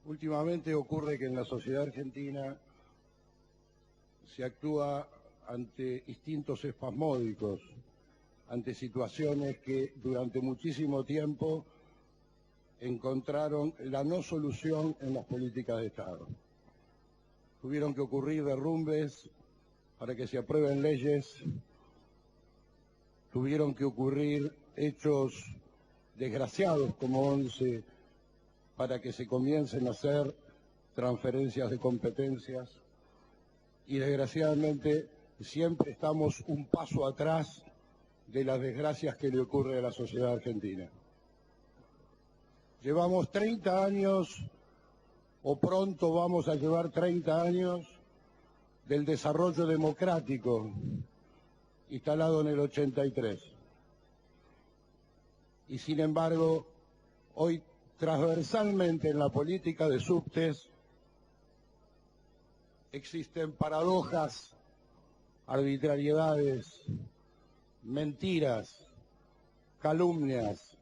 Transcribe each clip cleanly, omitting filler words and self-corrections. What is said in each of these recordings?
Últimamente ocurre que en la sociedad argentina se actúa ante instintos espasmódicos, ante situaciones que durante muchísimo tiempo encontraron la no solución en las políticas de Estado. Tuvieron que ocurrir derrumbes para que se aprueben leyes, tuvieron que ocurrir hechos desgraciados como 11 para que se comiencen a hacer transferencias de competencias y desgraciadamente siempre estamos un paso atrás de las desgracias que le ocurre a la sociedad argentina. Llevamos 30 años, o pronto vamos a llevar 30 años, del desarrollo democrático instalado en el 83. Y sin embargo, hoy transversalmente en la política de subtes existen paradojas, arbitrariedades, mentiras, calumnias,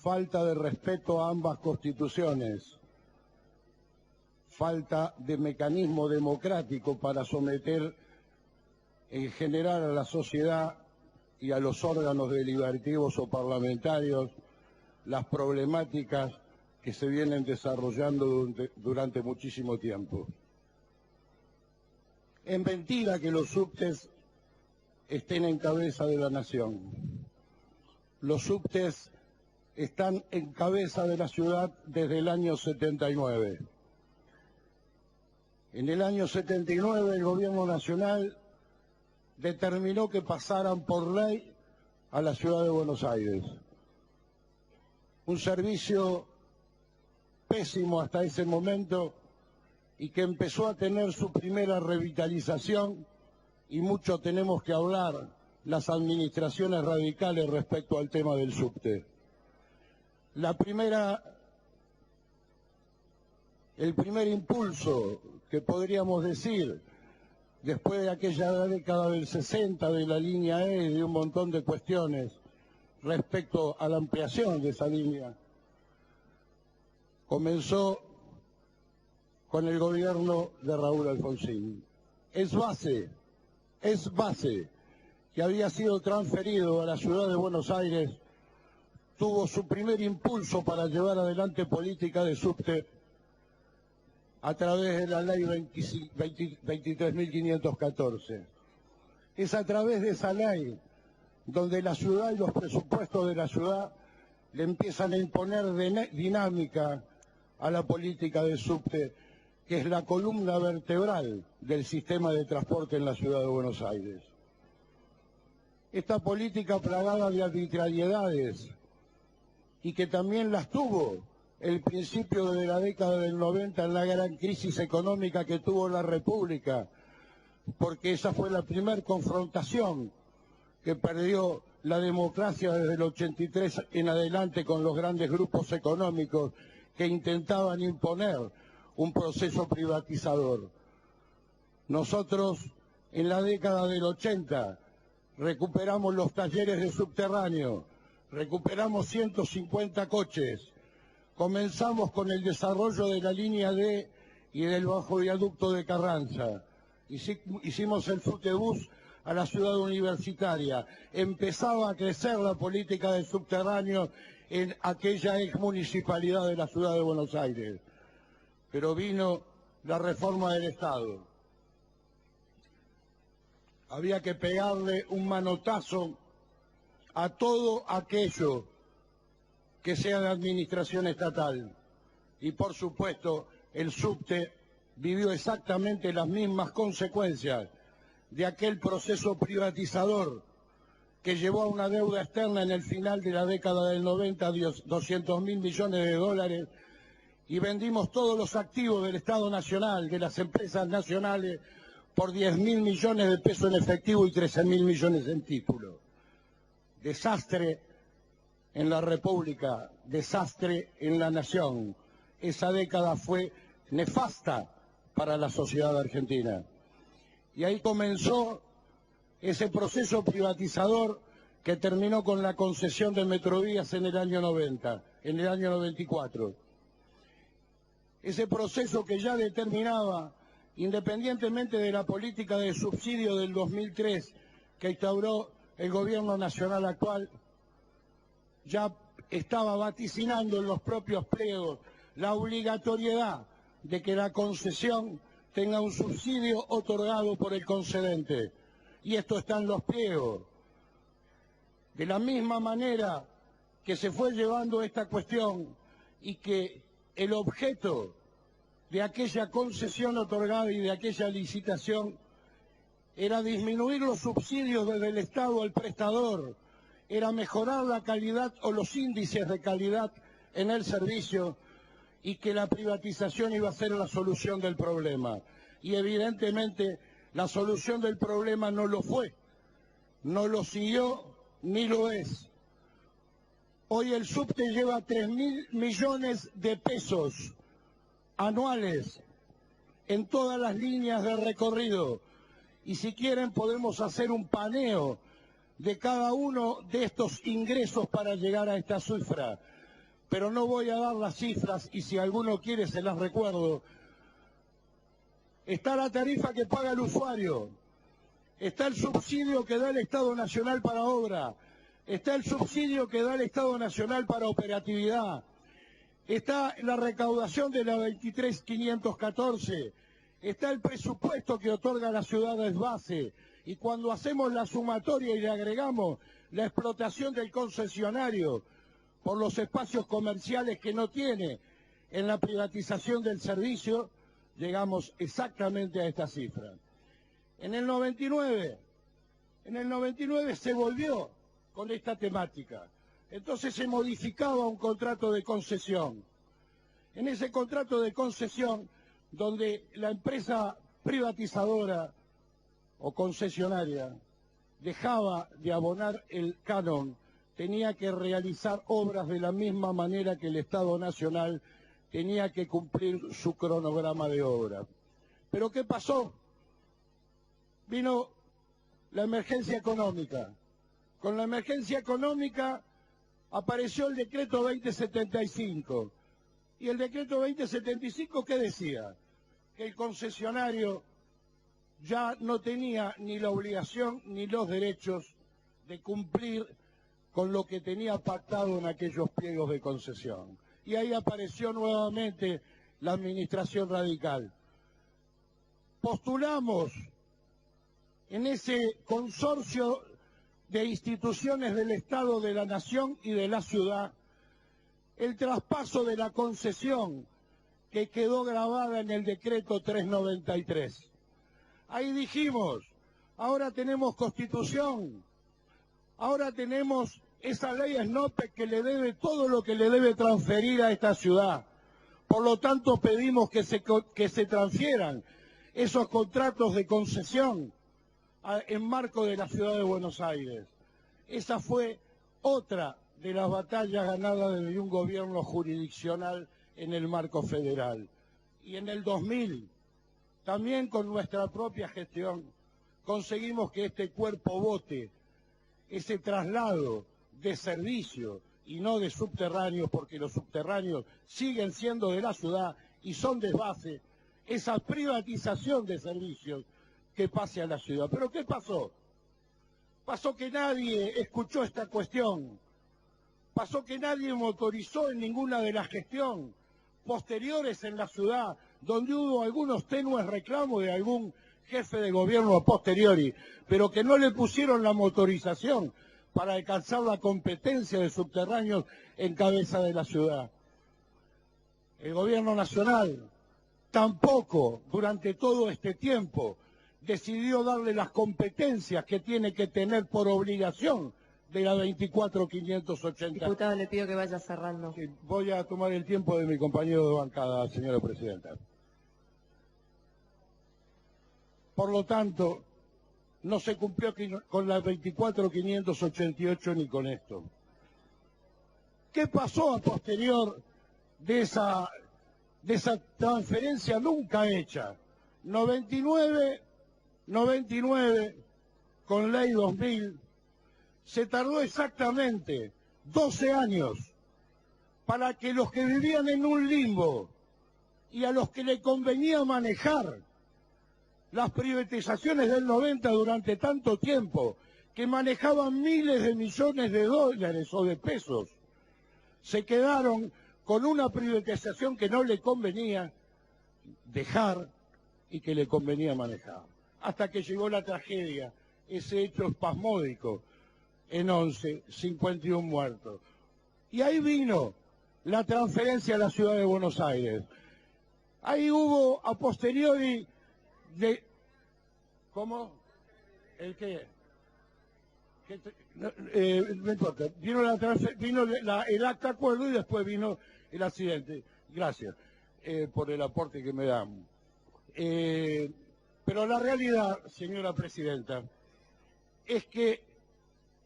falta de respeto a ambas constituciones, falta de mecanismo democrático para someter en general a la sociedad y a los órganos deliberativos o parlamentarios las problemáticas que se vienen desarrollando durante muchísimo tiempo. Es mentira que los subtes estén en cabeza de la nación. Los subtes están en cabeza de la ciudad desde el año 79. En el año 79 el gobierno nacional determinó que pasaran por ley a la ciudad de Buenos Aires. Un servicio pésimo hasta ese momento y que empezó a tener su primera revitalización, y mucho tenemos que hablar las administraciones radicales respecto al tema del subte. El primer impulso que podríamos decir, después de aquella década del 60, de la línea E, de un montón de cuestiones respecto a la ampliación de esa línea, comenzó con el gobierno de Raúl Alfonsín. Es base que había sido transferido a la ciudad de Buenos Aires, tuvo su primer impulso para llevar adelante política de subte a través de la ley 23.514. Es a través de esa ley donde la ciudad y los presupuestos de la ciudad le empiezan a imponer dinámica a la política de subte, que es la columna vertebral del sistema de transporte en la ciudad de Buenos Aires. Esta política plagada de arbitrariedades, y que también las tuvo el principio de la década del 90 en la gran crisis económica que tuvo la República, porque esa fue la primera confrontación que perdió la democracia desde el 83 en adelante con los grandes grupos económicos que intentaban imponer un proceso privatizador. Nosotros en la década del 80 recuperamos los talleres de subterráneo, recuperamos 150 coches, comenzamos con el desarrollo de la línea D y del bajo viaducto de Carranza, hicimos el futebús a la ciudad universitaria, empezaba a crecer la política de subterráneo en aquella ex municipalidad de la ciudad de Buenos Aires, pero vino la reforma del Estado. Había que pegarle un manotazo a todo aquello que sea de administración estatal. Y por supuesto, el subte vivió exactamente las mismas consecuencias de aquel proceso privatizador que llevó a una deuda externa en el final de la década del 90 de 200.000 millones de dólares, y vendimos todos los activos del Estado Nacional, de las empresas nacionales, por 10.000 millones de pesos en efectivo y 13.000 millones en título. Desastre en la República, desastre en la nación. Esa década fue nefasta para la sociedad argentina. Y ahí comenzó ese proceso privatizador que terminó con la concesión de Metrovías en el año 90, en el año 94. ese proceso que ya determinaba, independientemente de la política de subsidio del 2003 que instauró el gobierno nacional actual, ya estaba vaticinando en los propios pliegos la obligatoriedad de que la concesión tenga un subsidio otorgado por el concedente. Y esto está en los pliegos. De la misma manera que se fue llevando esta cuestión y que el objeto de aquella concesión otorgada y de aquella licitación era disminuir los subsidios desde el Estado al prestador, era mejorar la calidad o los índices de calidad en el servicio, y que la privatización iba a ser la solución del problema. Y evidentemente la solución del problema no lo fue, no lo siguió ni lo es. Hoy el subte lleva 3.000 millones de pesos anuales en todas las líneas de recorrido. Y si quieren podemos hacer un paneo de cada uno de estos ingresos para llegar a esta cifra. Pero no voy a dar las cifras y si alguno quiere se las recuerdo. Está la tarifa que paga el usuario, está el subsidio que da el Estado Nacional para obra, está el subsidio que da el Estado Nacional para operatividad, está la recaudación de la 23.514, está el presupuesto que otorga la ciudad de base, y cuando hacemos la sumatoria y le agregamos la explotación del concesionario por los espacios comerciales que no tiene en la privatización del servicio, llegamos exactamente a esta cifra. En el 99 se volvió con esta temática. Entonces se modificaba un contrato de concesión. En ese contrato de concesión, donde la empresa privatizadora o concesionaria dejaba de abonar el canon, tenía que realizar obras de la misma manera que el Estado Nacional tenía que cumplir su cronograma de obra. ¿Pero qué pasó? Vino la emergencia económica. Con la emergencia económica apareció el decreto 2075. ¿Y el decreto 2075 qué decía? Que el concesionario ya no tenía ni la obligación ni los derechos de cumplir con lo que tenía pactado en aquellos pliegos de concesión. Y ahí apareció nuevamente la administración radical. Postulamos en ese consorcio de instituciones del Estado, de la Nación y de la ciudad, el traspaso de la concesión que quedó grabada en el decreto 393. Ahí dijimos, ahora tenemos Constitución, ahora tenemos esa ley SNOPE que le debe todo lo que le debe transferir a esta ciudad. Por lo tanto, pedimos que se transfieran esos contratos de concesión en marco de la ciudad de Buenos Aires. Esa fue otra de las batallas ganadas desde un gobierno jurisdiccional en el marco federal. Y en el 2000, también con nuestra propia gestión, conseguimos que este cuerpo vote ese traslado de servicio y no de subterráneos, porque los subterráneos siguen siendo de la ciudad y son de base, esa privatización de servicios que pase a la ciudad. ¿Pero qué pasó? Pasó que nadie escuchó esta cuestión, pasó que nadie motorizó en ninguna de las gestiones posteriores en la ciudad, donde hubo algunos tenues reclamos de algún jefe de gobierno a posteriori, pero que no le pusieron la motorización para alcanzar la competencia de subterráneos en cabeza de la ciudad. El gobierno nacional tampoco, durante todo este tiempo, decidió darle las competencias que tiene que tener por obligación de la 24.580. Diputado, le pido que vaya cerrando. Sí, voy a tomar el tiempo de mi compañero de bancada, señora presidenta. Por lo tanto, no se cumplió con la 24.588 ni con esto. ¿Qué pasó a posterior de esa transferencia nunca hecha? 99, con ley 2000, se tardó exactamente 12 años para que los que vivían en un limbo y a los que le convenía manejar las privatizaciones del 90 durante tanto tiempo, que manejaban miles de millones de dólares o de pesos, se quedaron con una privatización que no le convenía dejar y que le convenía manejar. Hasta que llegó la tragedia, ese hecho espasmódico, en 11, 51 muertos. Y ahí vino la transferencia a la ciudad de Buenos Aires. Ahí hubo a posteriori de... ¿Cómo? ¿El qué? No importa. Vino el acta acuerdo y después vino el accidente. Gracias por el aporte que me dan. Pero la realidad, señora presidenta, es que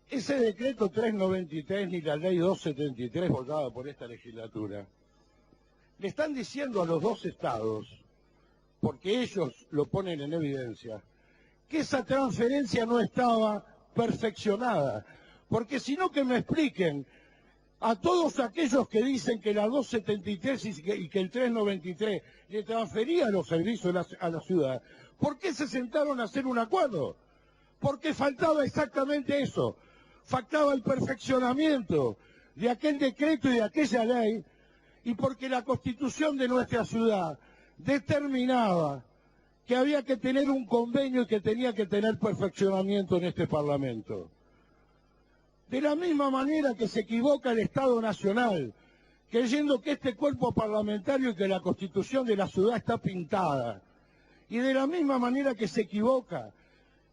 ese decreto 393 ni la ley 273 votada por esta legislatura le están diciendo a los dos estados, porque ellos lo ponen en evidencia, que esa transferencia no estaba perfeccionada. Porque si no, que me expliquen a todos aquellos que dicen que la 273 y que el 393 le transfería los servicios a la ciudad, ¿por qué se sentaron a hacer un acuerdo? Porque faltaba exactamente eso, faltaba el perfeccionamiento de aquel decreto y de aquella ley, y porque la Constitución de nuestra ciudad determinaba que había que tener un convenio y que tenía que tener perfeccionamiento en este Parlamento. De la misma manera que se equivoca el Estado Nacional, creyendo que este cuerpo parlamentario y que la Constitución de la ciudad está pintada, y de la misma manera que se equivoca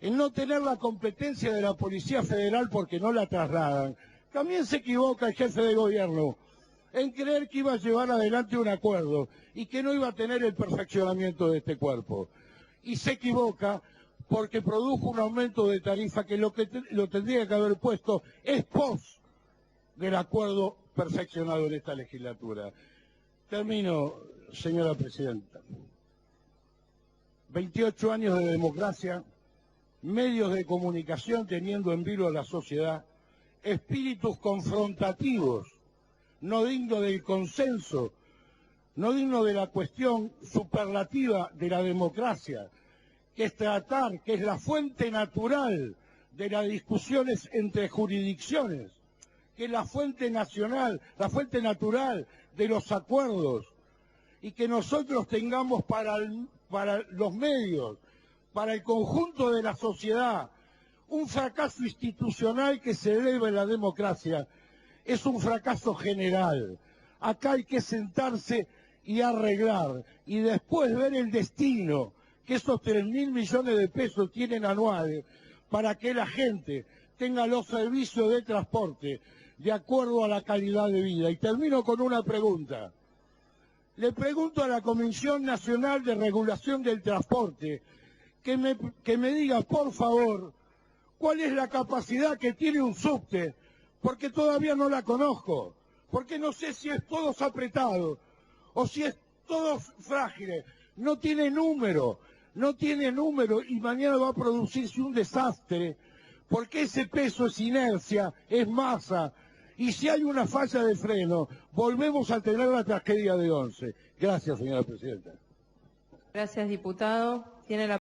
en no tener la competencia de la Policía Federal porque no la trasladan, también se equivoca el jefe de gobierno en creer que iba a llevar adelante un acuerdo y que no iba a tener el perfeccionamiento de este cuerpo. Y se equivoca porque produjo un aumento de tarifa que lo tendría que haber puesto es pos del acuerdo perfeccionado en esta legislatura. Termino, señora presidenta. 28 años de democracia, medios de comunicación teniendo en vilo a la sociedad, espíritus confrontativos, no digno del consenso, no digno de la cuestión superlativa de la democracia, que es tratar, que es la fuente natural de las discusiones entre jurisdicciones, que es la fuente nacional, la fuente natural de los acuerdos, y que nosotros tengamos para los medios, para el conjunto de la sociedad, un fracaso institucional que se debe a la democracia, es un fracaso general. Acá hay que sentarse y arreglar, y después ver el destino que esos 3.000 millones de pesos tienen anuales para que la gente tenga los servicios de transporte de acuerdo a la calidad de vida. Y termino con una pregunta. Le pregunto a la Comisión Nacional de Regulación del Transporte que me diga, por favor, cuál es la capacidad que tiene un subte, porque todavía no la conozco, porque no sé si es todos apretados o si es todos frágiles, no tiene número y mañana va a producirse un desastre, porque ese peso es inercia, es masa, y si hay una falla de freno, volvemos a tener la tragedia de 11. Gracias, señora presidenta. Gracias, diputado. Tiene la